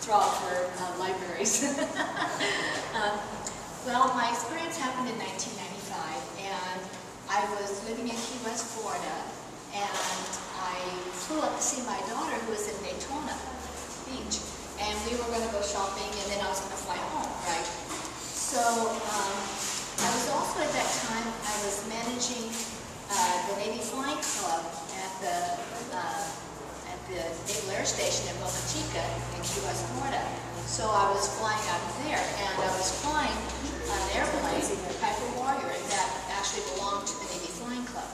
draw for libraries. Well, my experience happened in 1995, and I was living in Key West, Florida, and I flew up to see my daughter who was in Daytona Beach, and we were going to go shopping, and then I was going to fly home, right? So I was also at that time, I was managing the Navy Flying Club at the Naval Air Station in Boca Chica in Key West, Florida. So I was flying out of there, and I was flying an airplane, the Piper Warrior, that actually belonged to the Navy Flying Club.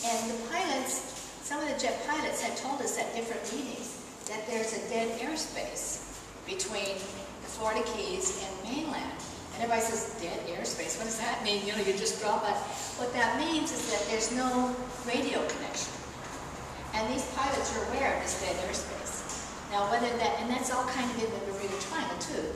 And the pilots, some of the jet pilots had told us at different meetings that there's a dead airspace between the Florida Keys and mainland. And everybody says, dead airspace, what does that mean? You know, you just drop it. What that means is that there's no radio connection. And these pilots are aware of this dead airspace. Now, whether that, and that's all kind of in the Bermuda Triangle too,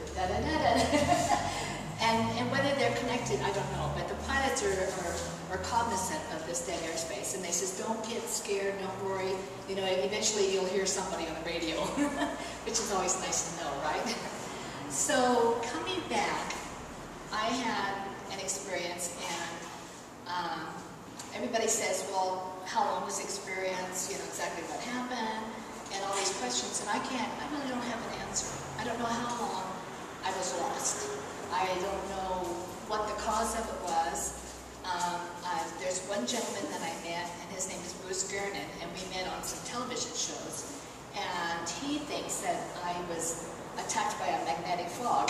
and whether they're connected, I don't know, but the pilots are cognizant of this dead airspace, and they says, don't get scared, don't worry, you know, eventually you'll hear somebody on the radio, which is always nice to know, right? So, coming back, I had an experience, and everybody says, well, how long was the experience, you know, exactly what happened, and all these questions, and I really don't have an answer. I don't know how long I was lost. I don't know what the cause of it was. There's one gentleman that I met, and his name is Bruce Gernon, and we met on some television shows, and he thinks that I was attacked by a magnetic fog.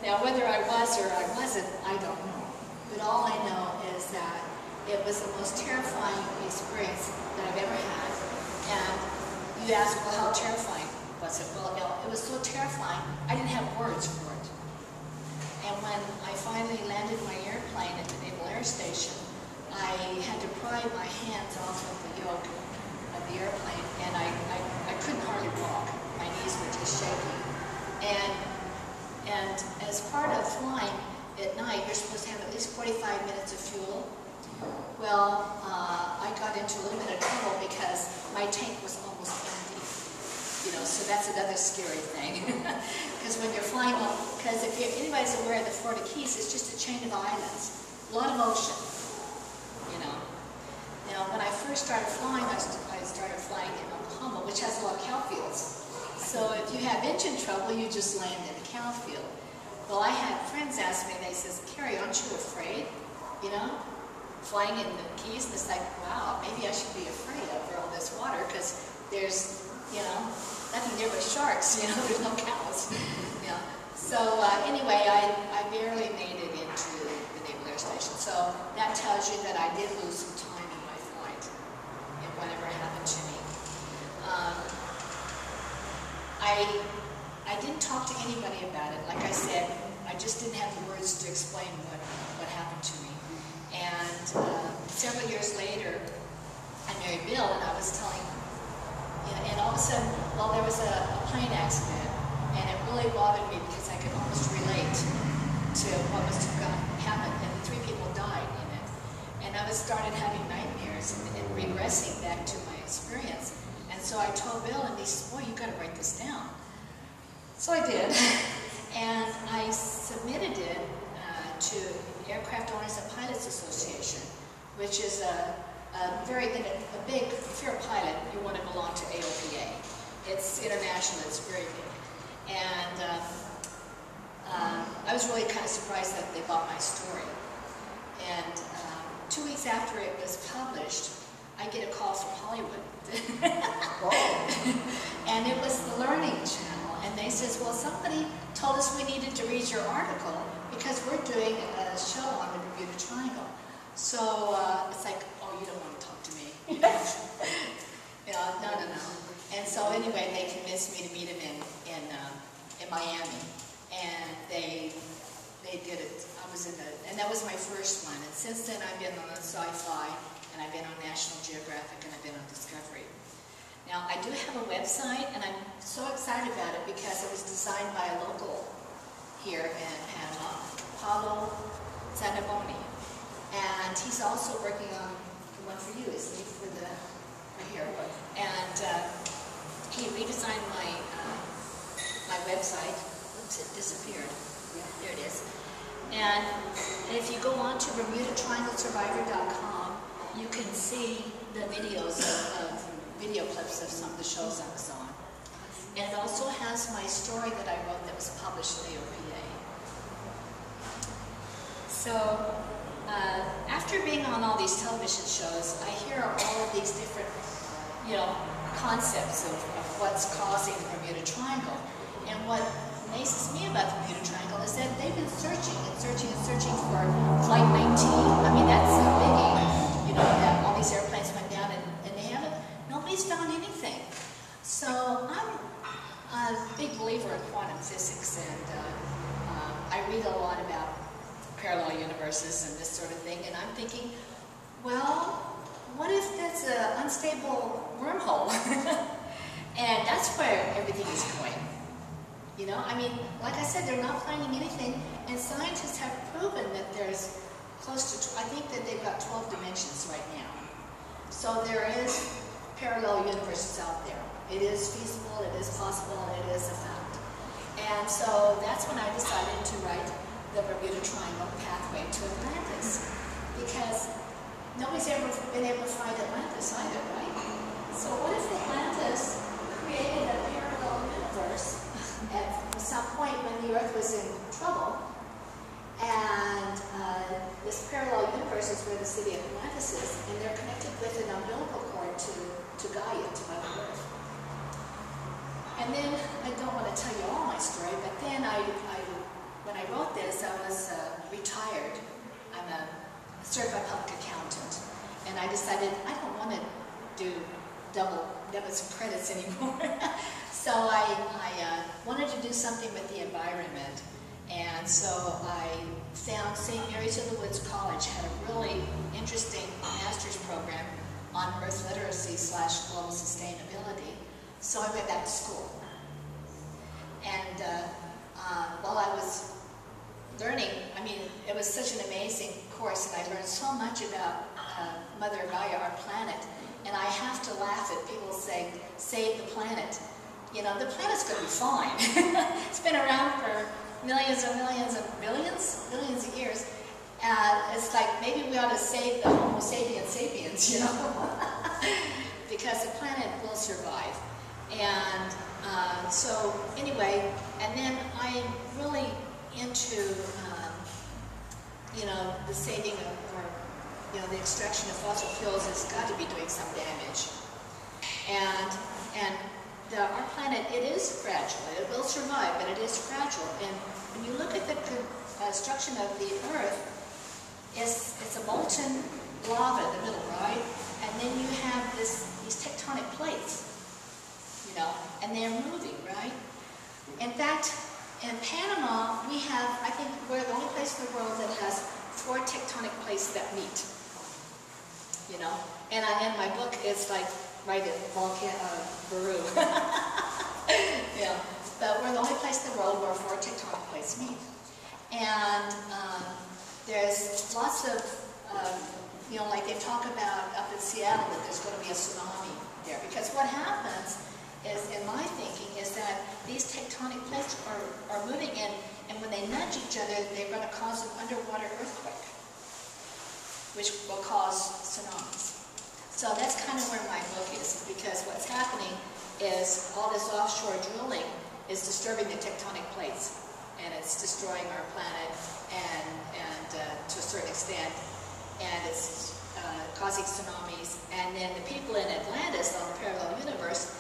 Now, whether I was or I wasn't, I don't know. But all I know is that it was the most terrifying experience that I've ever had. And you ask, well, how terrifying was it? Well, it was so terrifying, I didn't have words for it. And when I finally landed my airplane at the Naval Air Station, I had to pry my hands off of the yoke of the airplane, and I couldn't hardly walk. My knees were just shaking. And as part of flying at night, you're supposed to have at least 45 minutes of fuel. Well, I got into a little bit of trouble because my tank was almost empty. You know, so that's another scary thing. Because when you're flying, because if anybody's aware of the Florida Keys, it's just a chain of islands, a lot of ocean. You know. Now, when I first started flying, I started flying in Oklahoma, which has a lot of cow fields. So if you have engine trouble, you just land in a cow field. Well, I had friends ask me, they says, Cary, aren't you afraid? You know, flying in the Keys, and it's like, wow, maybe I should be afraid over all this water, because there's, you know, nothing there but sharks, you know, there's no cows. You know. So anyway, I barely made it into the Naval Air Station. So that tells you that I did lose some time in my flight, in whatever happened to me. I didn't talk to anybody about it. Like I said, I just didn't have the words to explain what happened to me. And several years later, I married Bill, and I was telling, you know, and all of a sudden, well, there was a plane accident, and it really bothered me because I could almost relate to what was going to happen, and the 3 people died in it. And I started having nightmares and regressing back to my experience. And so I told Bill, and he said, boy, you've got to write this down. So I did, and I submitted it to Aircraft Owners and Pilots Association, which is a big, if you're a pilot, you want to belong to AOPA. It's international, it's very big. And I was really kind of surprised that they bought my story. And 2 weeks after it was published, I get a call from Hollywood. And it was the Learning Channel. And they says, well, somebody told us we needed to read your article because we're doing a show on the Bermuda Triangle. So it's like, oh, you don't want to talk to me. You know, no. And so anyway, they convinced me to meet him in Miami. And they did it. I was in and that was my first one. And since then, I've been on Sci-Fi, and I've been on National Geographic, and I've been on Discovery. Now, I do have a website, and I'm so excited about it because it was designed by a local here in Panama, Paulo Zanaboni. And he's also working on the one for you, isn't he, for here. And he redesigned my website. Oops, it disappeared. Yeah, there it is. And if you go on to BermudaTriangleSurvivor.com, you can see the videos of video clips of some of the shows I was on. And it also has my story that I wrote that was published in the OPA. So, after being on all these television shows, I hear all of these different, concepts of what's causing the Bermuda Triangle. And what amazes me about the Bermuda Triangle is that they've been searching and searching and searching for Flight 19. I mean, that's a biggie, that all these airplanes went down and nobody's found anything. So I'm a big believer in quantum physics, and I read a lot about parallel universes and this sort of thing, and I'm thinking, well, what if that's an unstable wormhole? And that's where everything is going. I mean, like I said, they're not finding anything, and scientists have proven that there's close to, I think that they've got 12 dimensions right now. So there is parallel universes out there. It is feasible, it is possible, and it is a fact. And so that's when I decided to write the Bermuda Triangle Pathway to Atlantis, because nobody's ever been able to find Atlantis either, right? So what if Atlantis created a parallel universe at some point when the Earth was in trouble, and this parallel universe is where the city of Atlantis is, and they're connected with an umbilical cord to Gaia, to Mother Earth. And then, I don't want to tell you all my story, but then when I wrote this, I was retired. I'm a certified public accountant, and I decided I don't want to do double debits and credits anymore. So I wanted to do something with the environment, and so I found St. Mary's of the Woods College had a really interesting master's program on Earth literacy / global sustainability. So I went back to school, and while I was learning, I mean, it was such an amazing course, and I learned so much about Mother Gaia, our planet. And I have to laugh at people saying, save the planet. The planet's going to be fine. It's been around for millions and millions and billions of years. It's like, maybe we ought to save the Homo sapiens, because the planet will survive. And so, anyway, and then I'm really into, the saving of, the extraction of fossil fuels has got to be doing some damage. And our planet, it is fragile. It will survive, but it is fragile. And when you look at the construction of the Earth, it's a molten lava in the middle, right? And then you have these tectonic plates, and they're moving, right? In fact, in Panama, we have, I think we're the only place in the world that has 4 tectonic plates that meet. And my book is like right at Peru. But we're the only place in the world where 4 tectonic plates meet. And there's lots of, like they talk about up in Seattle that there's going to be a tsunami there. Because what happens is, in my thinking, is that these tectonic plates are moving in, and when they nudge each other, they're going to cause an underwater earthquake, which will cause tsunamis. So that's kind of where my book is, because what's happening is all this offshore drilling is disturbing the tectonic plates, and it's destroying our planet, and to a certain extent, and it's causing tsunamis. And then the people in Atlantis, on the parallel universe,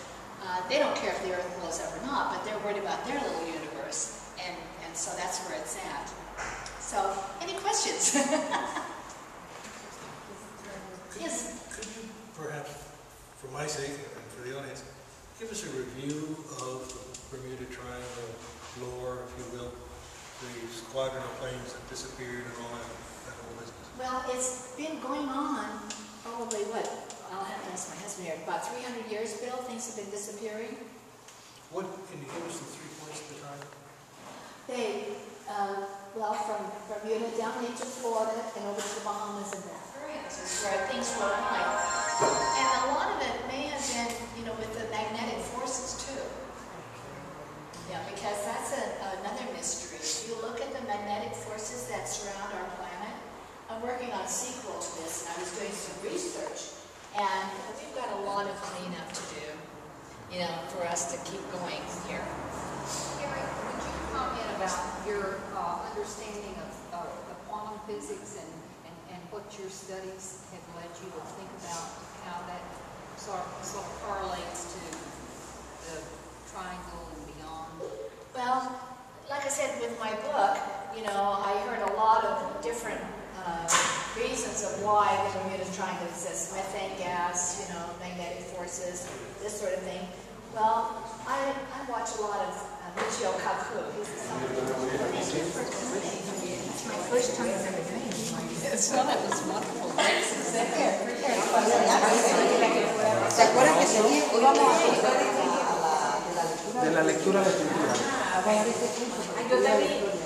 they don't care if the Earth blows up or not, but they're worried about their little universe, and so that's where it's at. So, any questions? Yes? Could you perhaps, for my sake and for the audience, give us a review of the Bermuda Triangle lore, if you will, the squadron of planes that disappeared and all that whole business? Well, it's been going on probably, I'll have to ask my husband here, about 300 years, Bill. Things have been disappearing. What, can you give us the 3 points of the triangle? From Bermuda down into Florida and over to the Bahamas and back. This is where things were like. And a lot of it may have been, with the magnetic forces too. Yeah, because a sequel to this, and I was doing some research, and we've got a lot of cleanup to do, you know, for us to keep going here. Cary, would you comment about your understanding of quantum physics and what your studies have led you to think about how that sort of correlates to the triangle and beyond? Well, like I said with my book, you know, I heard a lot of different reasons of why the Bermuda Triangle exists. Methane gas, you know, magnetic forces, this sort of thing. Well, I watch a lot of Michio Kaku. He's It's my first time ever doing this. Well, that was wonderful. ¿Se acuerdan que íbamos a hablar de la lectura de pintura? Yo también.